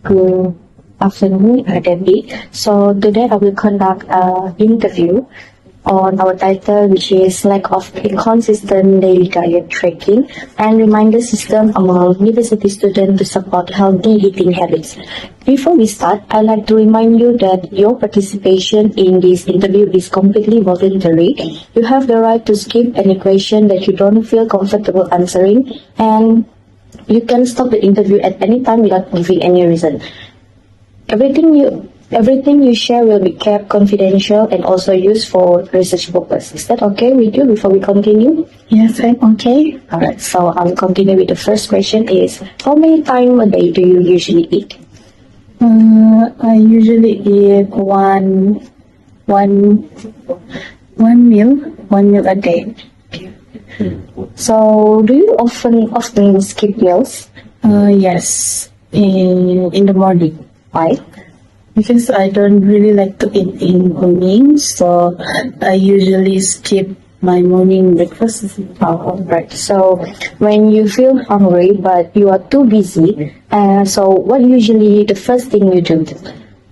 Good afternoon, Debbie. So today I will conduct an interview on our title, which is Lack of Inconsistent Daily Diet Tracking and Reminder System among University Students to Support Healthy Eating Habits. Before we start, I'd like to remind you that your participation in this interview is completely voluntary. You have the right to skip any question that you don't feel comfortable answering, and you can stop the interview at any time without giving any reason. Everything you share will be kept confidential and also used for research purposes. Is that okay with you before we continue? Yes, I'm okay. Alright, so I'll continue with the first question is, how many times a day do you usually eat? I usually eat one meal a day. So do you often skip meals? Yes, in the morning. Why? Because I don't really like to eat in the morning, so I usually skip my morning breakfast. Right. So when you feel hungry but you are too busy, so what usually the first thing you do?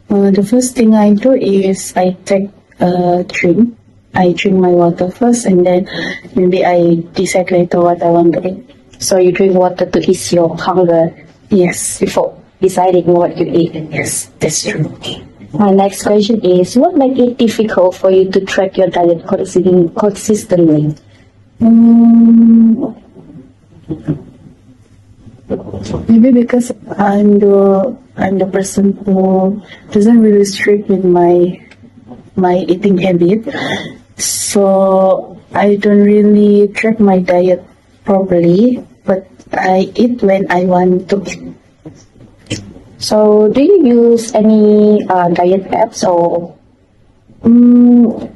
The first thing I do is I take a drink. I drink my water first, and then maybe I decide later what I want to eat. So you drink water to ease your hunger Yes, before deciding what you eat. yes, that's true. My next question is, what makes it difficult for you to track your diet consistently? Maybe because I'm the person who doesn't really strict with my eating habit, so I don't really track my diet properly, but I eat when I want to eat. So do you use any diet apps or?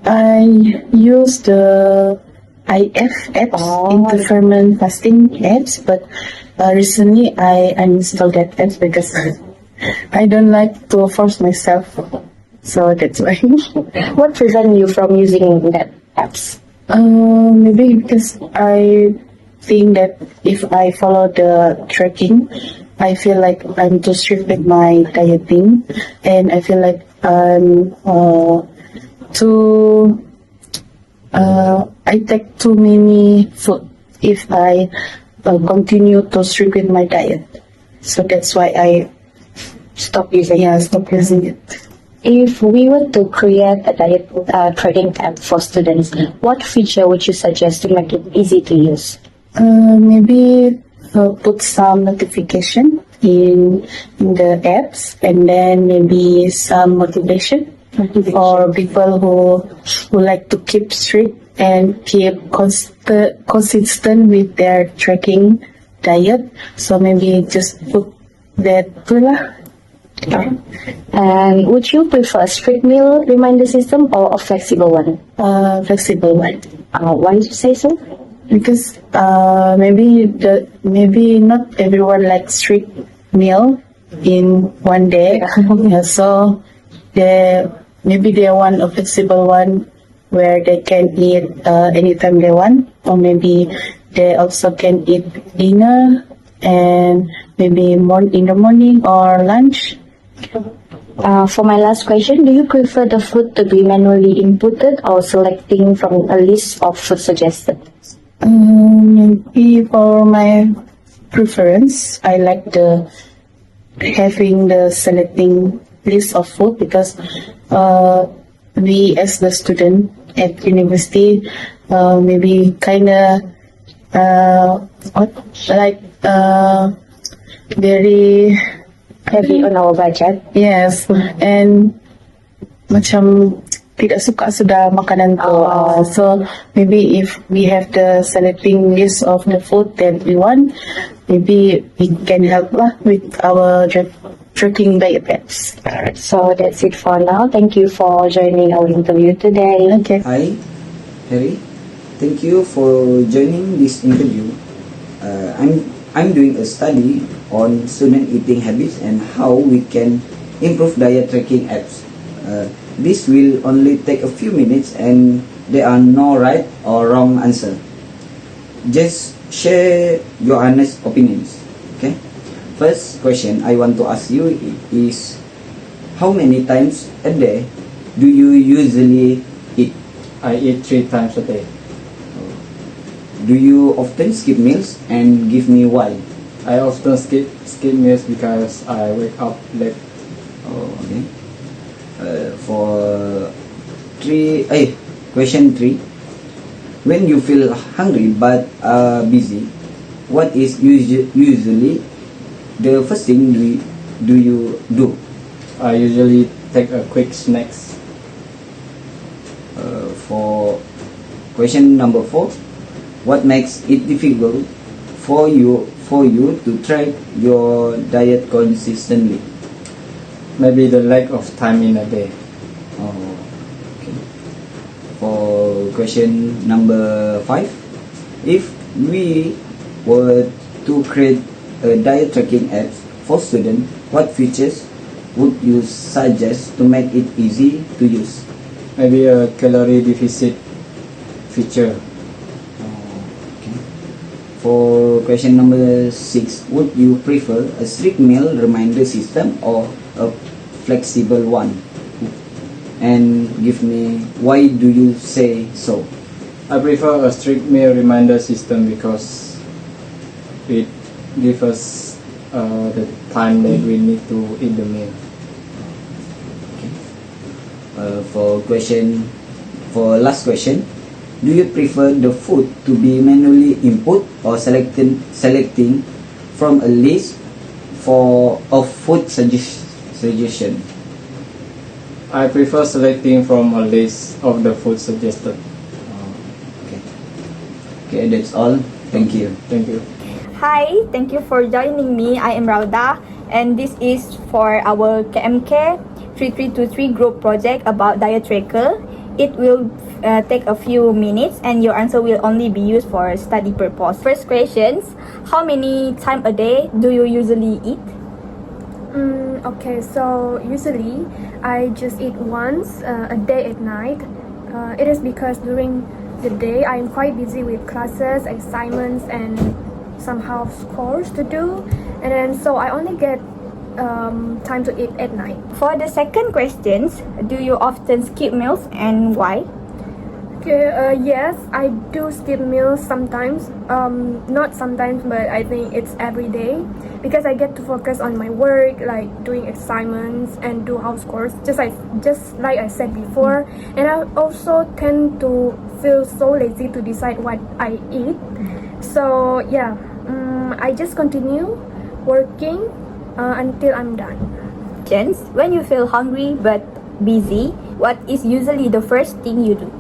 I use the IF apps, intermittent fasting apps, but recently I uninstalled that apps because I don't like to force myself, so that's why. What prevents you from using that apps? Maybe because I think that if I follow the tracking, I feel like I'm too strict with my dieting, and I feel like I'm I take too many food if I continue to strict with my diet. So that's why I Stop using. stop using it. If we were to create a diet tracking app for students, what feature would you suggest to make it easy to use? Maybe put some notification in the apps, and then maybe some motivation for people who like to keep strict and keep consistent with their tracking diet. So maybe just put that too lah. And would you prefer a strict meal reminder system or a flexible one? Flexible one. Why did you say so? Because maybe not everyone likes strict meal in one day. Yeah, so maybe they want a flexible one where they can eat anytime they want, or maybe they also can eat dinner and maybe in the morning or lunch. For my last question, do you prefer the food to be manually inputted or selecting from a list of food suggested? Maybe for my preference, I like having the selecting list of food, because we as the student at university maybe kinda very Heavy on our budget? yes, and macam tidak suka sudah makanan tu. So maybe if we have the selecting list of the food that we want, maybe we can help lah with our tracking diet apps. So that's it for now. Thank you for joining our interview today. Okay. Hi, Harry. Thank you for joining this interview. I'm doing a study on student eating habits and how we can improve diet tracking apps. This will only take a few minutes and there are no right or wrong answer. Just share your honest opinions. Okay. first question I want to ask you is, how many times a day do you usually eat? I eat 3 times a day. Do you often skip meals, and give me why? I often skip meals because I wake up late. Oh, okay. Question 3. When you feel hungry but busy, what is usually the first thing do you do? I usually take a quick snacks. For question number 4, what makes it difficult for you to track your diet consistently? Maybe the lack of time in a day. Oh, okay. For question number 5, if we were to create a diet tracking app for students, what features would you suggest to make it easy to use? Maybe a calorie deficit feature. Okay. For question number 6, would you prefer a strict meal reminder system or a flexible one? And give me, why do you say so? I prefer a strict meal reminder system because it gives us the time that we need to eat the meal. For last question, do you prefer the food to be manually input or selecting from a list of food suggestion? I prefer selecting from a list of the food suggested. Okay, that's all. Thank you. Thank you. Hi, thank you for joining me. I am Rauda, and this is for our KMK3323 group project about diet tracker. It will take a few minutes, and your answer will only be used for study purpose. First questions: how many times a day do you usually eat? Okay, so usually I just eat once a day at night. It is because during the day I'm quite busy with classes, assignments, and some house chores to do, and then so I only get time to eat at night. For the second questions, do you often skip meals and why? Okay, yes, I do skip meals sometimes. Not sometimes, but I think it's every day because I get to focus on my work, like doing assignments and do house chores, just like I said before. And I also tend to feel so lazy to decide what I eat. So yeah, I just continue working until I'm done. When you feel hungry but busy, what is usually the first thing you do?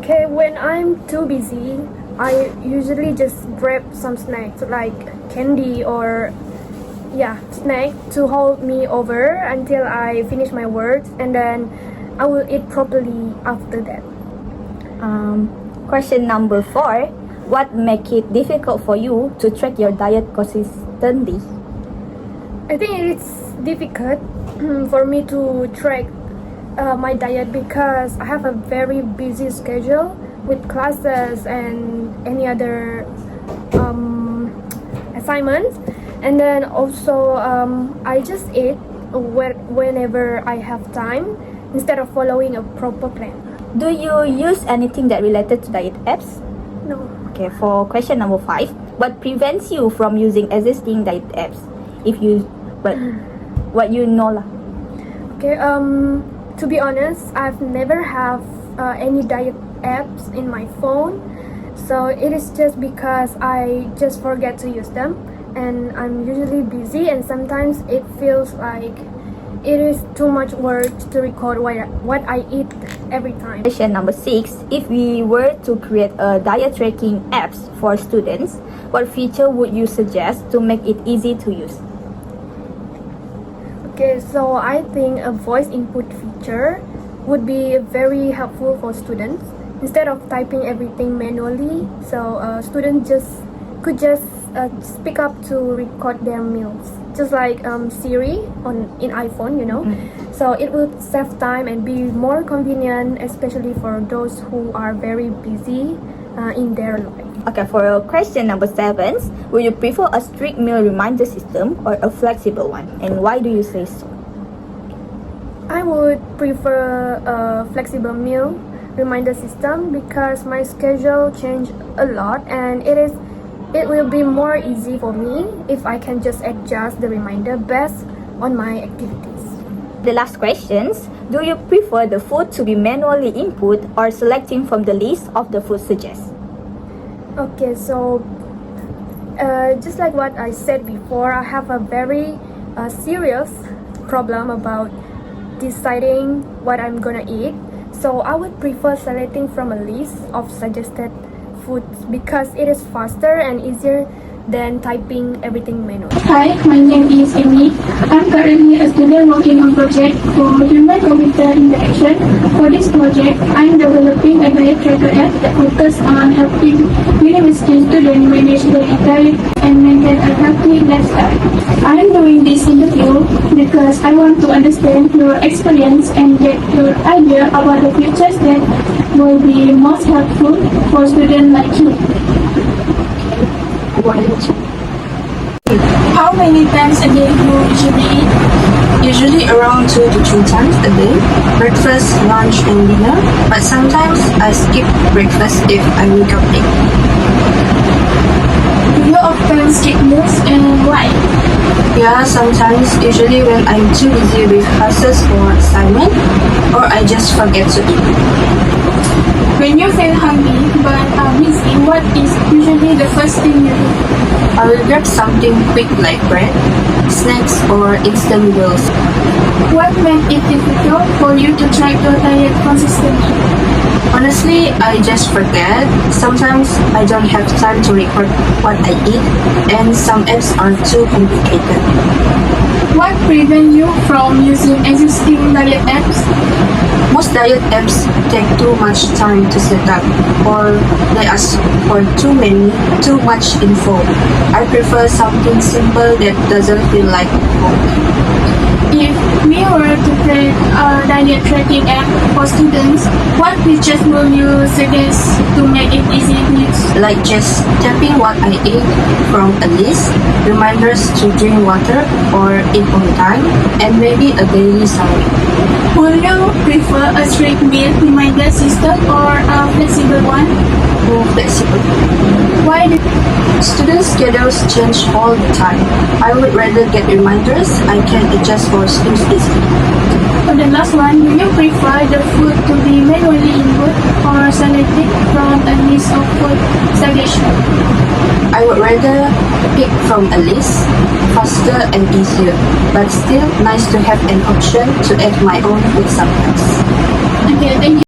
Okay, when I'm too busy, I usually just grab some snacks like candy or snack to hold me over until I finish my work, and then I will eat properly after that. Question number 4, what make it difficult for you to track your diet consistently? I think it's difficult for me to track my diet because I have a very busy schedule with classes and any other assignments, and then also I just eat whenever I have time instead of following a proper plan. Do you use anything that related to diet apps? No. Okay, for question number 5, what prevents you from using existing diet apps? What you know lah. Okay, to be honest, I've never have any diet apps in my phone, so it is just because I just forget to use them, and I'm usually busy, and sometimes it feels like it is too much work to record what I eat every time. Question number 6, if we were to create a diet tracking apps for students, what feature would you suggest to make it easy to use? Okay, so I think a voice input feature would be very helpful for students instead of typing everything manually. So students could just speak up to record their meals, just like Siri in iPhone, you know. So it would save time and be more convenient, especially for those who are very busy in their life. Okay, for question number 7, will you prefer a strict meal reminder system or a flexible one? And why do you say so? I would prefer a flexible meal reminder system because my schedule change a lot and it will be more easy for me if I can just adjust the reminder based on my activities. The last questions, do you prefer the food to be manually input or selecting from the list of the food suggested? Okay, so just like what I said before, I have a very serious problem about deciding what I'm gonna eat. So I would prefer selecting from a list of suggested foods because it is faster and easier than typing everything manually. Hi, my name is Amy. I'm currently a student working on project for human-computer interaction. For this project, I'm developing a diet tracker app that focuses on helping university students manage their diet and maintain a healthy lifestyle. I'm doing this interview because I want to understand your experience and get your idea about the features that will be most helpful for students like you. How many times a day do you usually eat? Usually around 2 to 3 times a day, breakfast, lunch and dinner, but sometimes I skip breakfast if I wake up late. Do you often skip meals and why? Yeah, sometimes, usually when I'm too busy with classes or assignment, or I just forget to eat. When you feel hungry but are busy, what is usually the first thing you do? I will grab something quick like bread, snacks or instant noodles. What made it difficult for you to track your diet consistently? Honestly, I just forget. Sometimes I don't have time to record what I eat, and some apps are too complicated. What prevents you from using existing diet apps? Most diet apps take too much time to set up, or they ask for too much info. I prefer something simple that doesn't feel like homework. If we were to create a diet tracking app for students, what features will you suggest to make it easy to use? Like just tapping what I ate from a list, reminders to drink water or eat on time, and maybe a daily summary. Would you prefer a strict meal reminder system or a flexible one? More flexible. Why do Student schedules change all the time. I would rather get reminders I can adjust for students easily. For the last one, do you prefer the food to be manually input or selected from a list of food suggestions? I would rather pick from a list, faster and easier, but still nice to have an option to add my own food sometimes. Okay, thank you.